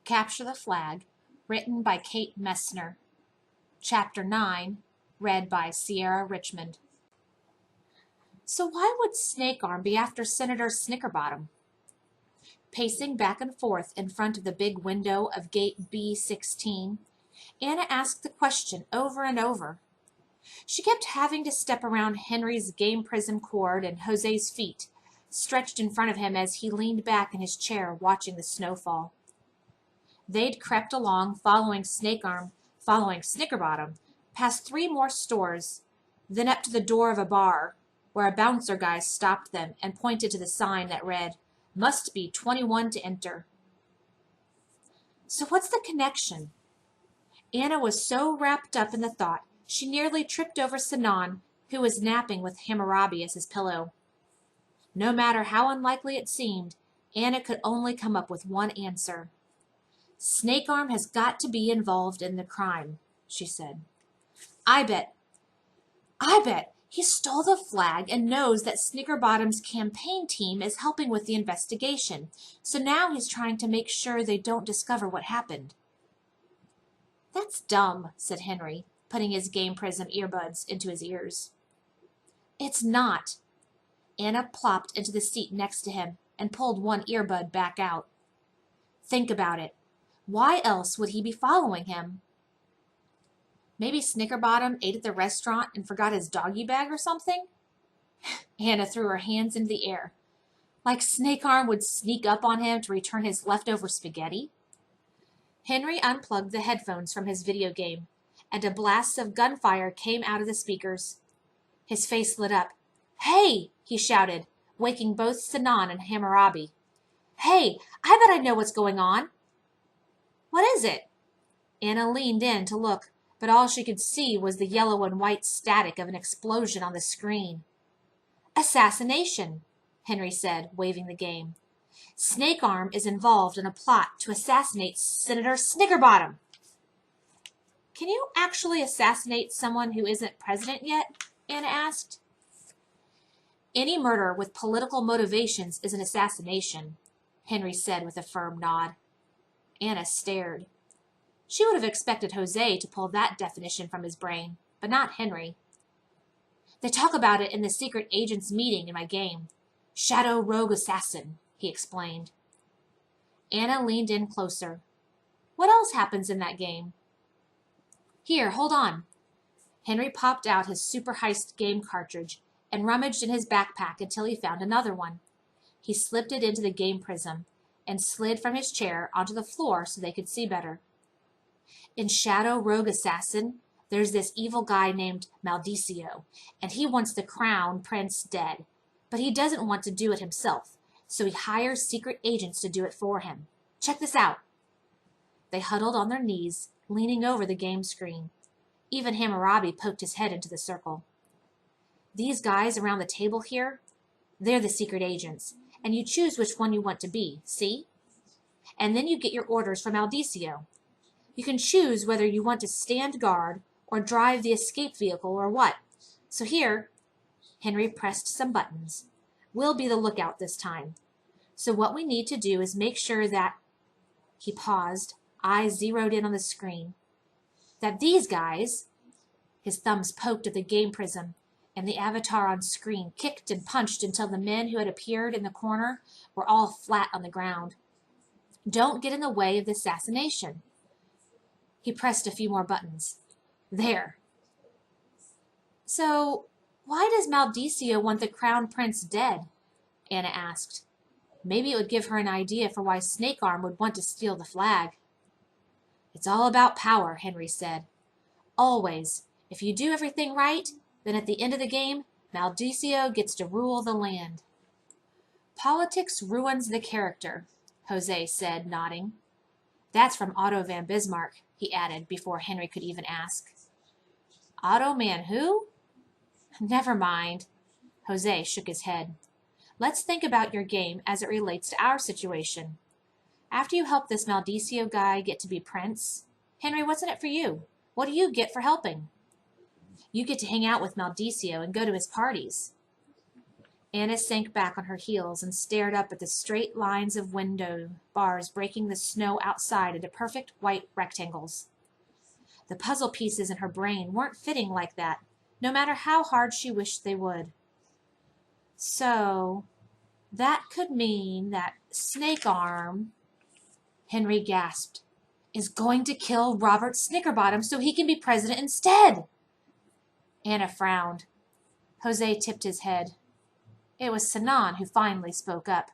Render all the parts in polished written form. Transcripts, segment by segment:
Capture the Flag, written by Kate Messner. Chapter 9, read by Sierra Richmond. So why would Snakearm be after Senator Snickerbottom? Pacing back and forth in front of the big window of gate B16, Anna asked the question over and over. She kept having to step around Henry's game prism cord and Jose's feet, stretched in front of him as he leaned back in his chair watching the snowfall. They'd crept along, following Snickerbottom, past 3 more stores, then up to the door of a bar, where a bouncer guy stopped them and pointed to the sign that read, "Must be 21 to enter." So what's the connection? Anna was so wrapped up in the thought, she nearly tripped over Sinan, who was napping with Hammurabi as his pillow. No matter how unlikely it seemed, Anna could only come up with one answer. "Snakearm has got to be involved in the crime," she said. I bet he stole the flag and knows that Snickerbottom's campaign team is helping with the investigation, so now he's trying to make sure they don't discover what happened." "That's dumb," said Henry, putting his game prism earbuds into his ears. "It's not." Anna plopped into the seat next to him and pulled one earbud back out. "Think about it. Why else would he be following him? Maybe Snickerbottom ate at the restaurant and forgot his doggy bag or something?" Anna threw her hands into the air. Like Snakearm would sneak up on him to return his leftover spaghetti? Henry unplugged the headphones from his video game, and a blast of gunfire came out of the speakers. His face lit up. "Hey!" he shouted, waking both Sinan and Hammurabi. "Hey, I bet I know what's going on." "What is it?" Anna leaned in to look, but all she could see was the yellow and white static of an explosion on the screen. "Assassination," Henry said, waving the game. "Snakearm is involved in a plot to assassinate Senator Snickerbottom." "Can you actually assassinate someone who isn't president yet?" Anna asked. "Any murder with political motivations is an assassination," Henry said with a firm nod. Anna stared. She would have expected Jose to pull that definition from his brain, but not Henry. "They talk about it in the secret agents meeting in my game. Shadow Rogue Assassin," he explained. Anna leaned in closer. "What else happens in that game?" "Here, hold on." Henry popped out his Super Heist game cartridge and rummaged in his backpack until he found another one. He slipped it into the game prism and slid from his chair onto the floor so they could see better. "In Shadow Rogue Assassin, there's this evil guy named Maldicio, and he wants the crown prince dead, but he doesn't want to do it himself, so he hires secret agents to do it for him. Check this out." They huddled on their knees, leaning over the game screen. Even Hammurabi poked his head into the circle. "These guys around the table here, they're the secret agents, and you choose which one you want to be, see? And then you get your orders from Maldicio. You can choose whether you want to stand guard or drive the escape vehicle or what. So here," Henry pressed some buttons, "we'll be the lookout this time. So what we need to do is make sure that," he paused, eyes zeroed in on the screen, "that these guys," his thumbs poked at the game prism, and the avatar on screen kicked and punched until the men who had appeared in the corner were all flat on the ground, "don't get in the way of the assassination." He pressed a few more buttons. "There." "So why does Maldicio want the crown prince dead?" Anna asked. Maybe it would give her an idea for why Snakearm would want to steal the flag. "It's all about power," Henry said. "Always. If you do everything right, then at the end of the game, Maldicio gets to rule the land." "Politics ruins the character," Jose said, nodding. "That's from Otto von Bismarck," he added before Henry could even ask. "Otto man who?" "Never mind." Jose shook his head. "Let's think about your game as it relates to our situation. After you help this Maldicio guy get to be prince, Henry, what's in it for you? What do you get for helping?" "You get to hang out with Maldicio and go to his parties." Anna sank back on her heels and stared up at the straight lines of window bars breaking the snow outside into perfect white rectangles. The puzzle pieces in her brain weren't fitting like that, no matter how hard she wished they would. So, that could mean that Snake Arm, Henry gasped, is going to kill Robert Snickerbottom so he can be president instead. Anna frowned. Jose tipped his head. It was Sinan who finally spoke up.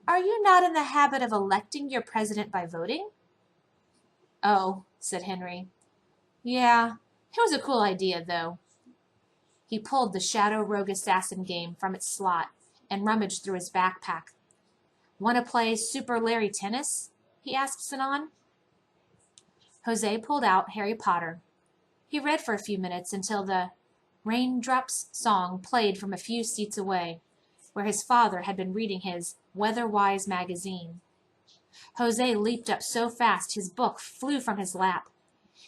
Are you not in the habit of electing your president by voting? Oh, said Henry. Yeah, it was a cool idea, though. He pulled the Shadow Rogue Assassin game from its slot and rummaged through his backpack. Want to play Super Larry Tennis? He asked Sinan. Jose pulled out Harry Potter. He read for a few minutes until the Raindrops song played from a few seats away, where his father had been reading his Weather-Wise magazine. Jose leaped up so fast his book flew from his lap.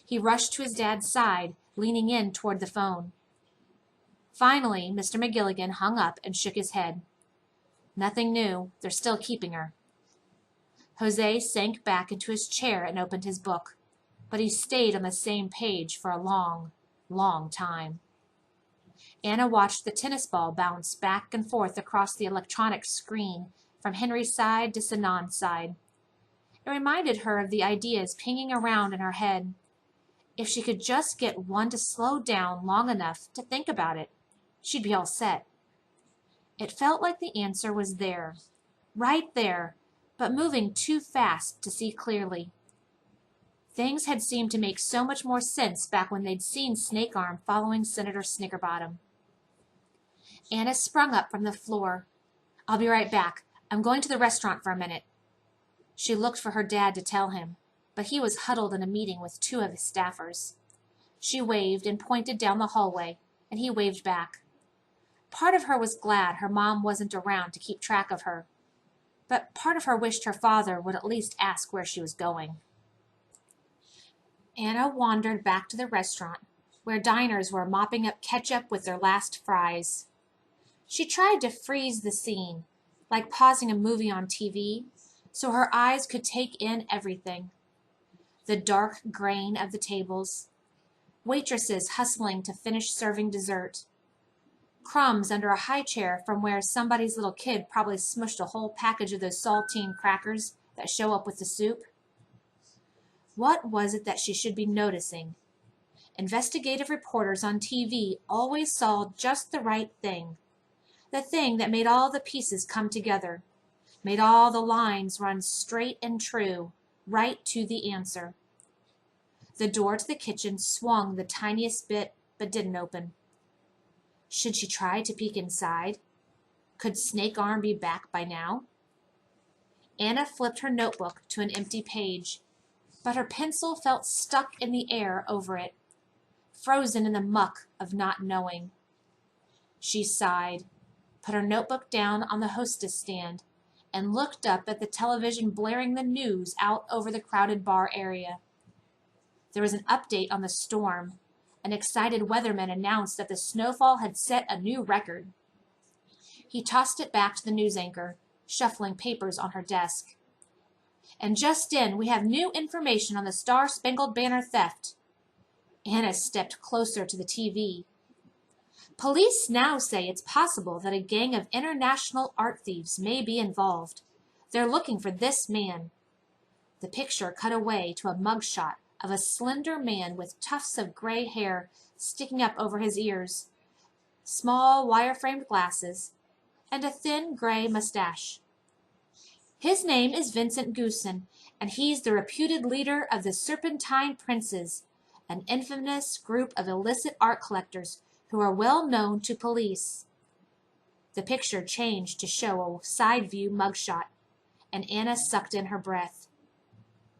He rushed to his dad's side, leaning in toward the phone. Finally, Mr. McGilligan hung up and shook his head. Nothing new. They're still keeping her. Jose sank back into his chair and opened his book, but he stayed on the same page for a long, long time. Anna watched the tennis ball bounce back and forth across the electronic screen from Henry's side to Sinan's side. It reminded her of the ideas pinging around in her head. If she could just get one to slow down long enough to think about it, she'd be all set. It felt like the answer was there, right there, but moving too fast to see clearly. Things had seemed to make so much more sense back when they'd seen Snake Arm following Senator Snickerbottom. Anna sprung up from the floor. I'll be right back. I'm going to the restaurant for a minute. She looked for her dad to tell him, but he was huddled in a meeting with two of his staffers. She waved and pointed down the hallway, and he waved back. Part of her was glad her mom wasn't around to keep track of her, but part of her wished her father would at least ask where she was going. Anna wandered back to the restaurant, where diners were mopping up ketchup with their last fries. She tried to freeze the scene, like pausing a movie on TV, so her eyes could take in everything. The dark grain of the tables, waitresses hustling to finish serving dessert, crumbs under a high chair from where somebody's little kid probably smushed a whole package of those saltine crackers that show up with the soup. What was it that she should be noticing? Investigative reporters on TV always saw just the right thing, the thing that made all the pieces come together, made all the lines run straight and true, right to the answer. The door to the kitchen swung the tiniest bit, but didn't open. Should she try to peek inside? Could Snake Arm be back by now? Anna flipped her notebook to an empty page, but her pencil felt stuck in the air over it, frozen in the muck of not knowing. She sighed, put her notebook down on the hostess stand, and looked up at the television blaring the news out over the crowded bar area. There was an update on the storm. An excited weatherman announced that the snowfall had set a new record. He tossed it back to the news anchor, shuffling papers on her desk. And just in, we have new information on the Star-Spangled Banner theft. Anna stepped closer to the TV. Police now say it's possible that a gang of international art thieves may be involved. They're looking for this man. The picture cut away to a mugshot of a slender man with tufts of gray hair sticking up over his ears, small wire-framed glasses, and a thin gray mustache. His name is Vincent Goosen, and he's the reputed leader of the Serpentine Princes, an infamous group of illicit art collectors who are well known to police. The picture changed to show a side-view mugshot, and Anna sucked in her breath.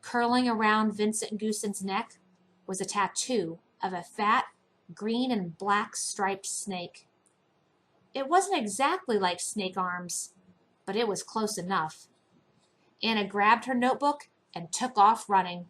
Curling around Vincent Goosen's neck was a tattoo of a fat, green and black striped snake. It wasn't exactly like Snake Arm's, but it was close enough. Anna grabbed her notebook and took off running.